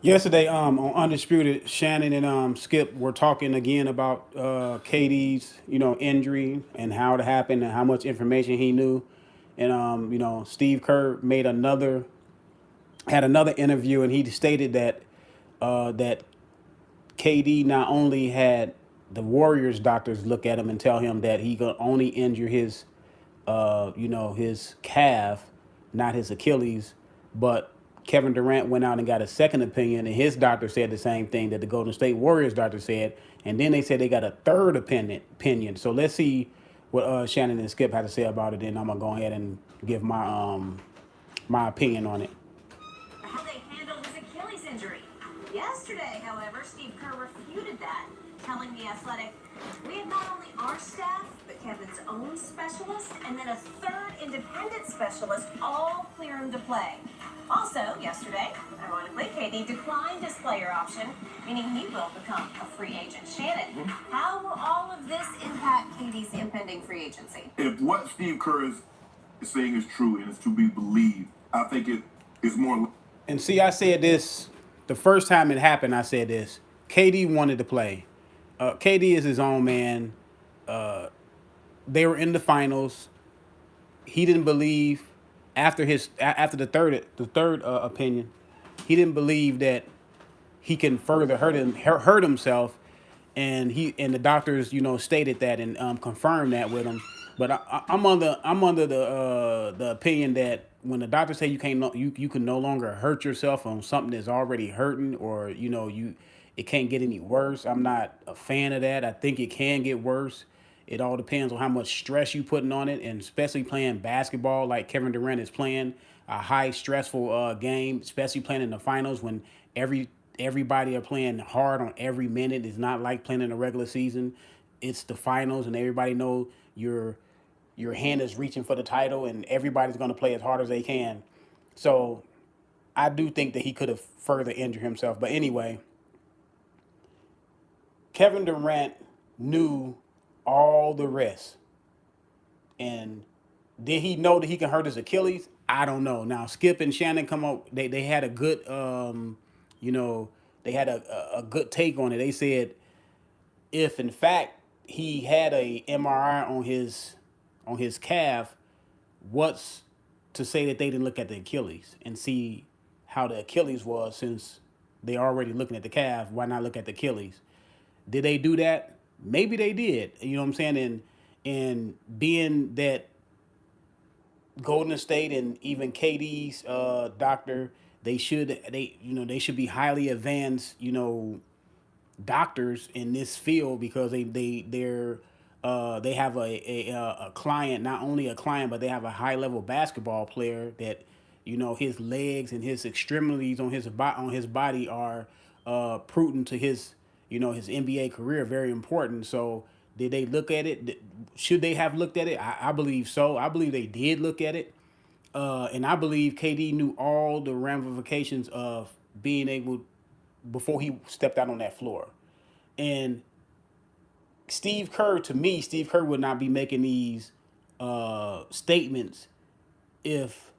Yesterday, on Undisputed, Shannon and Skip were talking again about KD's, injury and how it happened and how much information he knew. And Steve Kerr had another interview, and he stated that KD not only had the Warriors doctors look at him and tell him that he could only injure his calf, not his Achilles. But Kevin Durant went out and got a second opinion, and his doctor said the same thing that the Golden State Warriors doctor said. And then they said they got a third opinion. So let's see what Shannon and Skip had to say about it. Then I'm gonna go ahead and give my opinion on it. How they handled his Achilles injury. Yesterday, however, Steve Kerr refuted that, telling The Athletic, we have not only our staff, but Kevin's own specialist, and then a third independent specialist all clear him to play. Also, yesterday, ironically, KD declined his player option, meaning he will become a free agent. Shannon, how will all of this impact KD's impending free agency? If what Steve Kerr is saying is true and is to be believed, I think it is more. And see, I said this the first time it happened. I said this. KD wanted to play. KD is his own man. They were in the finals. He didn't believe after the third opinion. He didn't believe that he can further hurt himself, and the doctors stated that and confirmed that with him. But I'm under the opinion that when the doctors say you can no longer hurt yourself on something that's already hurting, or it can't get any worse. I'm not a fan of that. I think it can get worse. It all depends on how much stress you putting on it, and especially playing basketball like Kevin Durant is playing a high stressful game, especially playing in the finals when everybody are playing hard on every minute. It's not like playing in a regular season. It's the finals, and everybody know your hand is reaching for the title, and everybody's going to play as hard as they can. So I do think that he could have further injured himself. But anyway, Kevin Durant knew all the rest. And did he know that he can hurt his Achilles? I don't know. Now Skip and Shannon come up. They had a good you know they had a good take on it. They said if in fact he had a MRI on his calf, what's to say that they didn't look at the Achilles and see how the Achilles was, since they already looking at the calf? Why not look at the Achilles? Did they do that? Maybe they did. You know what I'm saying? And being that Golden State and even KD's doctor, they should be highly advanced, doctors in this field, because they have a client, not only a client, but they have a high level basketball player that his legs and his extremities on his body are prudent to his NBA career, very important. So did they look at it? Should they have looked at it? I believe so. I believe they did look at it. And I believe KD knew all the ramifications of being able before he stepped out on that floor. And Steve Kerr would not be making these statements if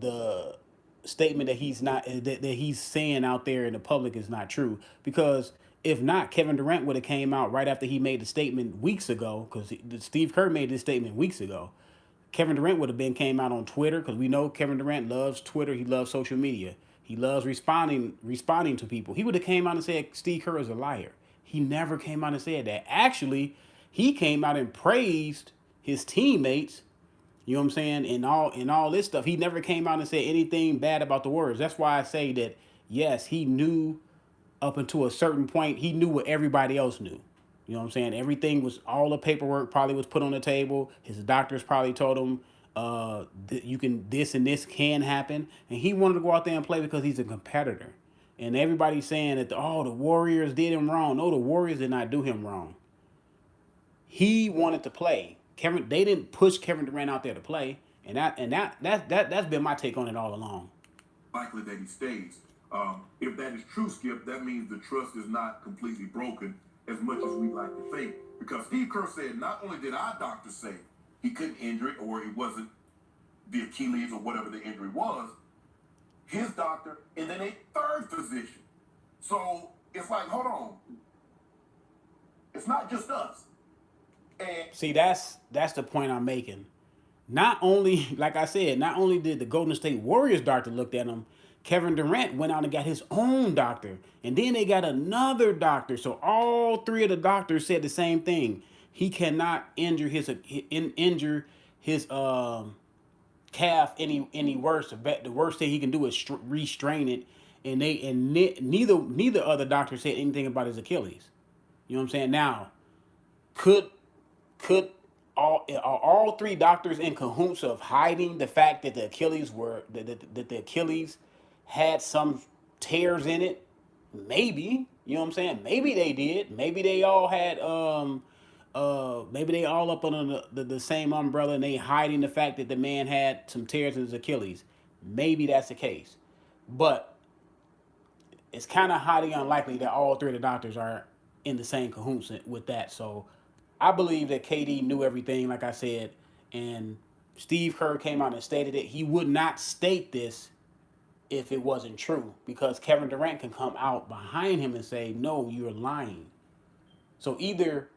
the statement that he's saying out there in the public is not true. Because if not, Kevin Durant would have came out right after he made the statement weeks ago. Because Steve Kerr made this statement weeks ago. Kevin Durant would have been came out on Twitter, because we know Kevin Durant loves Twitter. He loves social media. He loves responding to people. He would have came out and said Steve Kerr is a liar. He never came out and said that. Actually, he came out and praised his teammates. You know what I'm saying? And all this stuff. He never came out and said anything bad about the Warriors. That's why I say that yes, he knew up until a certain point. He knew what everybody else knew. You know what I'm saying? Everything was, all the paperwork probably was put on the table. His doctors probably told him, you can, this and this can happen. And he wanted to go out there and play because he's a competitor. And everybody's saying that, the Warriors did him wrong. No, the Warriors did not do him wrong. He wanted to play. They didn't push Kevin Durant out there to play. And that's been my take on it all along. Likely that he stays. If that is true, Skip, that means the trust is not completely broken as much as we like to think. Because Steve Kerr said not only did our doctor say he couldn't injure it or it wasn't the Achilles or whatever the injury was, his doctor, and then a third physician. So it's like, hold on. It's not just us. And See, that's the point I'm making. Not only, like I said, not only did the Golden State Warriors doctor look at him, Kevin Durant went out and got his own doctor, and then they got another doctor. So all three of the doctors said the same thing. He cannot injure his calf any worse. The worst thing he can do is restrain it. And neither other doctor said anything about his Achilles. You know what I'm saying? Now, could could are all three doctors in cahoots of hiding the fact that the Achilles that the Achilles had some tears in it? Maybe. You know what I'm saying? Maybe they did. Maybe they all had maybe they all up under the same umbrella and they hiding the fact that the man had some tears in his Achilles. Maybe that's the case. But it's kind of highly unlikely that all three of the doctors are in the same cahoots with that. So I believe that KD knew everything, like I said, and Steve Kerr came out and stated it. He would not state this if it wasn't true because Kevin Durant can come out behind him and say, no, you're lying. So either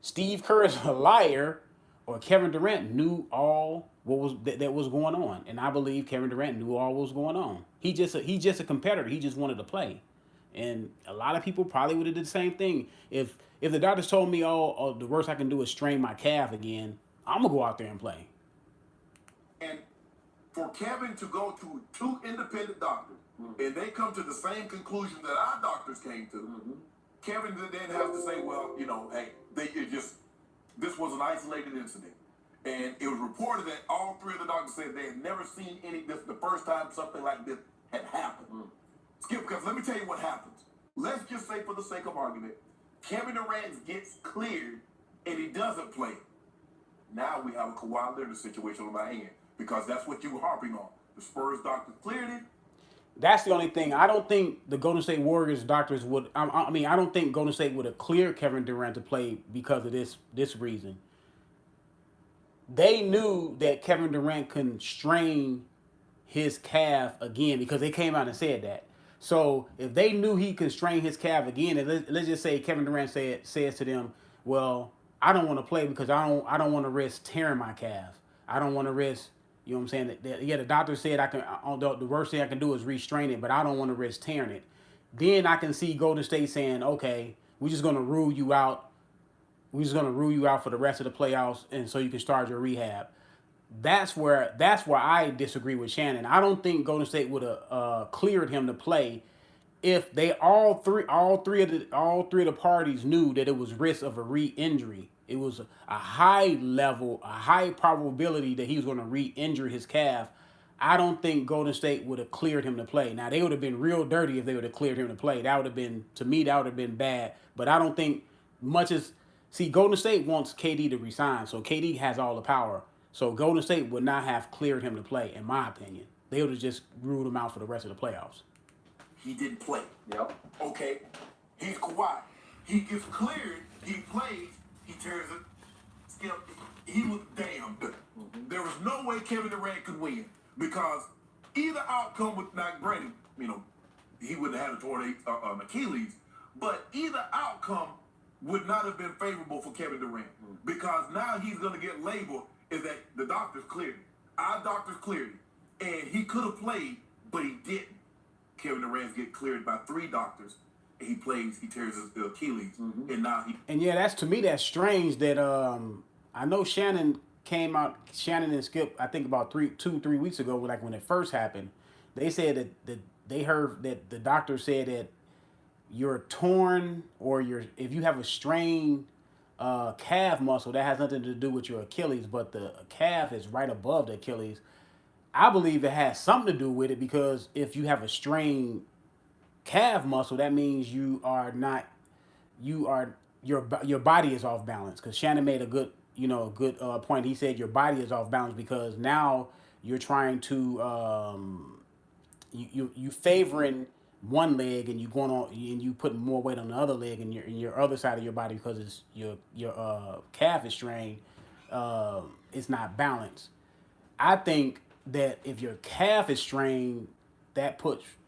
Steve Kerr is a liar or Kevin Durant knew all what was that was going on. And I believe Kevin Durant knew all what was going on. He's just a competitor. He just wanted to play. And a lot of people probably would have did the same thing. If the doctors told me, oh, the worst I can do is strain my calf again, I'm gonna go out there and play. And for Kevin to go to two independent doctors and they come to the same conclusion that our doctors came to, Kevin then has to say, well, you know, hey, this was an isolated incident. And it was reported that all three of the doctors said they had never seen this the first time something like this had happened. Skip, because let me tell you what happens. Let's just say, for the sake of argument, Kevin Durant gets cleared and he doesn't play. Now we have a Kawhi Leonard situation on our hand because that's what you were harping on. The Spurs doctor cleared it. That's the only thing. I don't think the Golden State Warriors doctors would. I mean, I don't think Golden State would have cleared Kevin Durant to play because of this reason. They knew that Kevin Durant couldn't strain his calf again because they came out and said that. So if they knew he could strain his calf again, and let's just say Kevin Durant says to them, "Well, I don't want to play because I don't want to risk tearing my calf. I don't want to risk." You know what I'm saying? Yeah, the doctor said I can. The worst thing I can do is restrain it, but I don't want to risk tearing it. Then I can see Golden State saying, "Okay, we're just gonna rule you out. We're just gonna rule you out for the rest of the playoffs, and so you can start your rehab." That's where I disagree with Shannon. I don't think Golden State would have cleared him to play if they all three of the parties knew that it was risk of a re-injury. It was a high probability that he was going to re-injure his calf. I don't think Golden State would have cleared him to play. Now they would have been real dirty if they would have cleared him to play. That would have been, to me, that would have been bad. But I don't think much as see Golden State wants KD to resign, so KD has all the power. So Golden State would not have cleared him to play, in my opinion. They would have just ruled him out for the rest of the playoffs. He didn't play. Yep. Okay. He's Kawhi. He gets cleared. He plays. He tears it. Skip. He was damned. There was no way Kevin Durant could win because either outcome would not granted, you know, he wouldn't have had a torn Achilles, but either outcome would not have been favorable for Kevin Durant because now he's going to get labeled is that the doctors cleared him. Our doctors cleared him. And he could have played, but he didn't. Kevin Durant get cleared by three doctors. And he plays, he tears his Achilles. And now he... And yeah, to me, that's strange that I know Shannon and Skip, I think about 3 weeks ago, like when it first happened, they said that they heard that the doctor said that you're torn or if you have a strained calf muscle, that has nothing to do with your Achilles, but the calf is right above the Achilles. I believe it has something to do with it because if you have a strained calf muscle, that means your body is off balance. Because Shannon made a good point. He said your body is off balance because now you're trying to you favoring one leg and you going on and you putting more weight on the other leg and your other side of your body because it's your calf is strained. It's not balanced. I think that if your calf is strained, that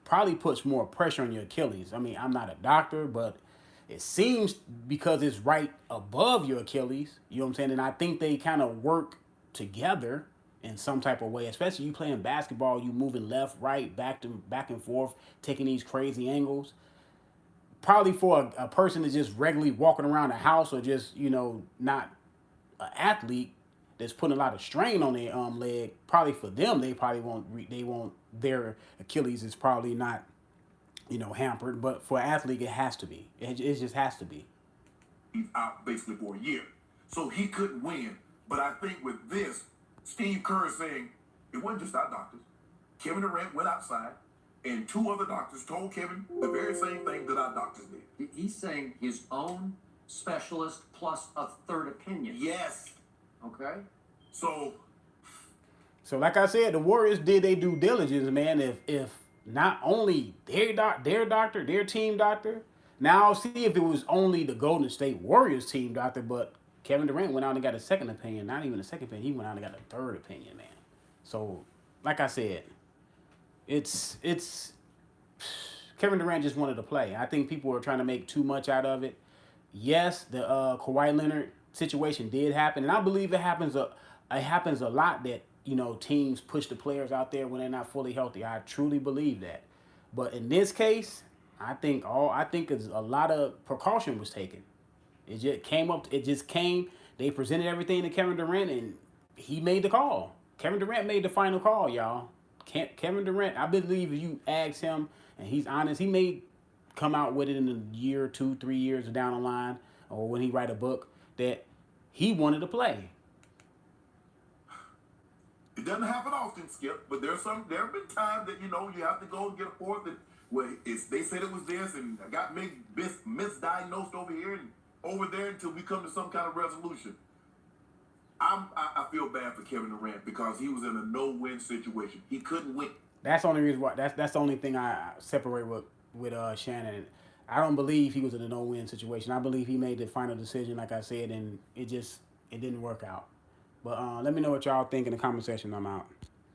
probably puts more pressure on your Achilles. I mean, I'm not a doctor, but it seems because it's right above your Achilles. You know what I'm saying? And I think they kind of work together in some type of way. Especially you playing basketball, you moving left, right, back and forth, taking these crazy angles. Probably for a person that's just regularly walking around the house or just not an athlete that's putting a lot of strain on their leg. Probably for them, they probably won't their Achilles is probably not hampered. But for an athlete, it has to be. It just has to be. He's out basically for a year. So he couldn't win. But I think with this, Steve Kerr is saying it wasn't just our doctors. Kevin Durant went outside, and two other doctors told Kevin the very same thing that our doctors did. He's saying his own specialist plus a third opinion. Yes. Okay. So like I said, the Warriors did their due diligence, man. If not only their doctor, their team doctor. Now I'll see if it was only the Golden State Warriors team doctor, but Kevin Durant went out and got a second opinion. Not even a second opinion. He went out and got a third opinion, man. So, like I said, it's Kevin Durant just wanted to play. I think people are trying to make too much out of it. Yes, the Kawhi Leonard situation did happen, and I believe it happens a lot that teams push the players out there when they're not fully healthy. I truly believe that. But in this case, I think is a lot of precaution was taken. It just came up. It just came. They presented everything to Kevin Durant, and he made the call. Kevin Durant made the final call, y'all. Kevin Durant, I believe if you ask him, and he's honest, he may come out with it in a year, 2, 3 years down the line, or when he write a book, that he wanted to play. it doesn't happen often, Skip, but there have been times that you have to go and get a fourth that they said it was this and I got misdiagnosed over here and over there until we come to some kind of resolution. I feel bad for Kevin Durant because he was in a no-win situation. He couldn't win. That's the only reason why. That's the only thing I separate with Shannon. I don't believe he was in a no-win situation. I believe he made the final decision, like I said, and it didn't work out. But let me know what y'all think in the comment section. I'm out.